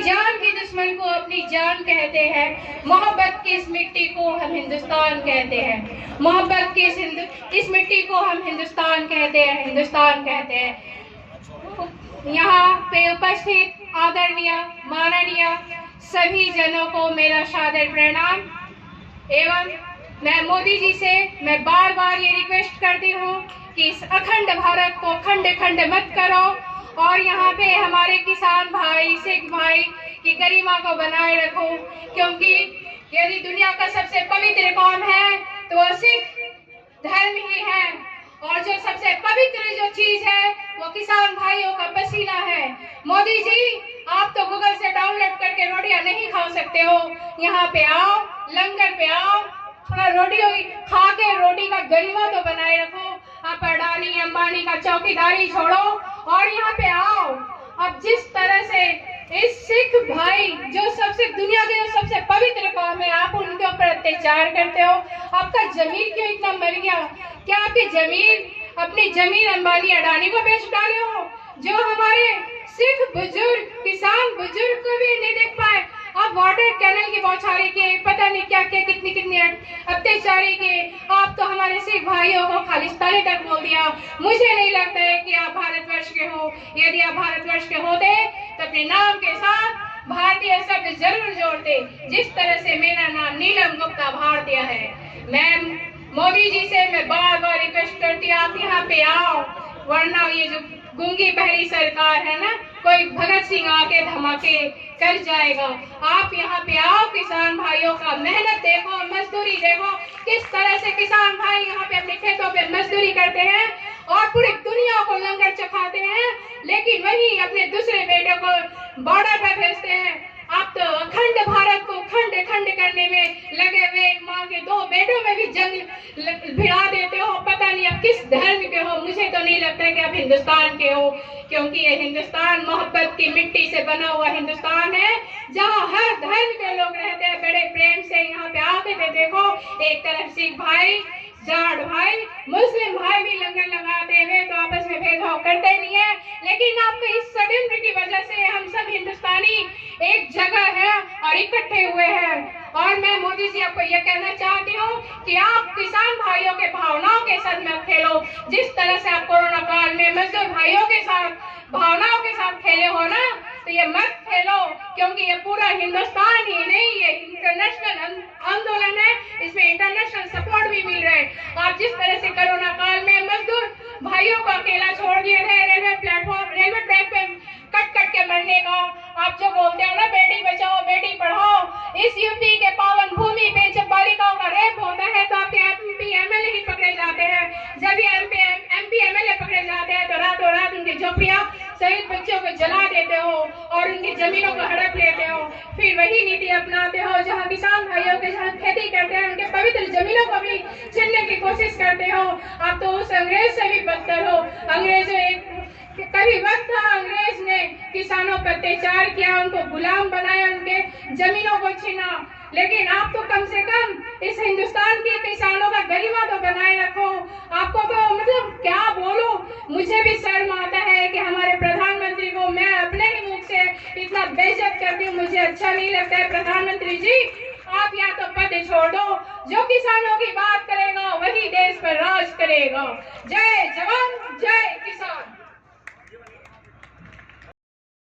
जान की दुश्मन को अपनी जान कहते हैं। मोहब्बत की इस मिट्टी को हम हिंदुस्तान कहते हैं। मोहब्बत की इस मिट्टी को हम हिंदुस्तान कहते हैं, हिंदुस्तान कहते हैं। यहाँ पे उपस्थित आदरणीय माननीय सभी जनों को मेरा सादर प्रणाम। एवं मैं मोदी जी से मैं बार बार ये रिक्वेस्ट करती हूँ कि इस अखंड भारत को खंड खंड मत करो और यहाँ पे हमारे किसान भाई, सिख भाई की गरिमा को बनाए रखो, क्योंकि यदि दुनिया का सबसे पवित्र कौम है तो वो सिख धर्म ही है। और जो सबसे पवित्र जो चीज है वो किसान भाइयों का पसीना है। मोदी जी, आप तो गूगल से डाउनलोड करके रोटियां नहीं खा सकते हो। यहाँ पे आओ, लंगर पे आओ, थोड़ा रोटी खा के रोटी का गरिमा तो बनाए रखो। आप अडानी अंबानी का चौकीदारी छोड़ो और यहाँ पे आओ। अब जिस तरह से इस सिख भाई जो सबसे दुनिया के जो सबसे पवित्र कौम है, आप उनके ऊपर अत्याचार करते हो। आपका जमीन क्यों इतना मर गया? क्या आपकी जमीन अपनी जमीन अंबानी अडानी को बेच डाले हो? जो हमारे सिख बुजुर्ग, किसान बुजुर्ग को भी नहीं देख पाए, आप वाटर कैनल की बौछारी के, पता नहीं क्या क्या कितनी अत्याचारी के। आप तो हमारे सिख भाइयों को खालिस्तानी तक बोल दिया। मुझे नहीं लगता है कि आप भारतवर्ष के हो। यदि आप भारतवर्ष के होते तो अपने नाम के साथ भारतीय शब्द जरूर जोड़ते, जिस तरह से मेरा नाम नीलम गुप्ता भारतीय है। मैं मोदी जी से मैं बार बार रिक्वेस्ट करती हूँ, आप यहाँ पे आओ, वरना ये जो गूंगी बहरी सरकार है ना, कोई भगत सिंह आके धमाके कर जाएगा। आप यहाँ पे आओ, किसान भाइयों का मेहनत देखो, मजदूरी देखो, किस तरह से किसान भाई यहाँ पे अपने खेतों पे मजदूरी करते हैं और पूरी दुनिया को लंगर चखाते हैं, लेकिन वही अपने दूसरे बेटे को बॉर्डर पर भेजते हैं। आप तो अखंड भारत को खंड खंड करने में लगे हुए, माँ के दो बेटों में भी जंग भिड़ा देते हो। पता नहीं आप किस धर्म के हो। मुझे तो नहीं लगता कि आप हिंदुस्तान के हो, क्योंकि ये हिंदुस्तान मोहब्बत की मिट्टी से बना हुआ हिंदुस्तान है, जहाँ हर धर्म के लोग रहते हैं। बड़े प्रेम से यहाँ पे आते थे। देखो, एक तरफ सिख भाई, जाट भाई, मुस्लिम भाई भी लंगर लगाते हुए तो आपस में भेदभाव करते नहीं है। लेकिन आपके इस षड्यंत्र की वजह से हम सब हिंदुस्तानी एक जगह है और इकट्ठे हुए हैं। और मैं मोदी जी आपको यह कहना चाहती हूँ कि आप किसान भाइयों के भावनाओं के साथ मत खेलो। जिस तरह से आप कोरोना काल में मजदूर भाइयों के साथ भावनाओं के साथ खेले हो ना, तो ये मत खेलो, क्योंकि ये पूरा हिंदुस्तान ही नहीं, ये इंटरनेशनल आंदोलन है। इसमें इंटरनेशनल सपोर्ट भी मिल रहा है। आप जिस तरह से कोरोना काल में मजदूर भाइयों को अकेला छोड़ दिए थे रेलवे प्लेटफॉर्म, रेलवे ट्रैक पे कट कट के मरने का, आप जो बोलते हो ना बेटी बचाओ बेटी पढ़ाओ, इस यूपी के पावन भूमि पे जब बालिकाओं का रेप होता है तो आपके एमपी एमएलए ही पकड़े जाते हैं। जब ये एमपी एमएलए पकड़े जाते हैं तो रातों रात उनकी झोपड़ियां शहीद बच्चों को जला देते हो और उनकी जमीनों को हड़प लेते हो। फिर वही नीति अपनाते हो जहाँ किसान भाइयों के साथ खेती करते हैं, उनके पवित्र जमीनों को भी छीनने की कोशिश करते हो। आप तो उस अंग्रेज से भी बदतर हो। अंग्रेजों कभी वक्त था, अंग्रेज ने किसानों पर अत्याचार किया, उनको गुलाम बनाया, उनके जमीनों को छीना। लेकिन आप तो कम से कम इस हिंदुस्तान के किसानों का गरिमा तो बनाए रखो। आपको तो मतलब क्या बोलो, मुझे भी शर्म आता है कि हमारे प्रधानमंत्री को मैं अपने ही मुख से इतना बेइज्जत करती हूँ। मुझे अच्छा नहीं लगता है। प्रधानमंत्री जी, आप या तो पद छोड़ दो, जो किसानों की बात करेगा वही देश पर राज करेगा। जय जवान जय किसान।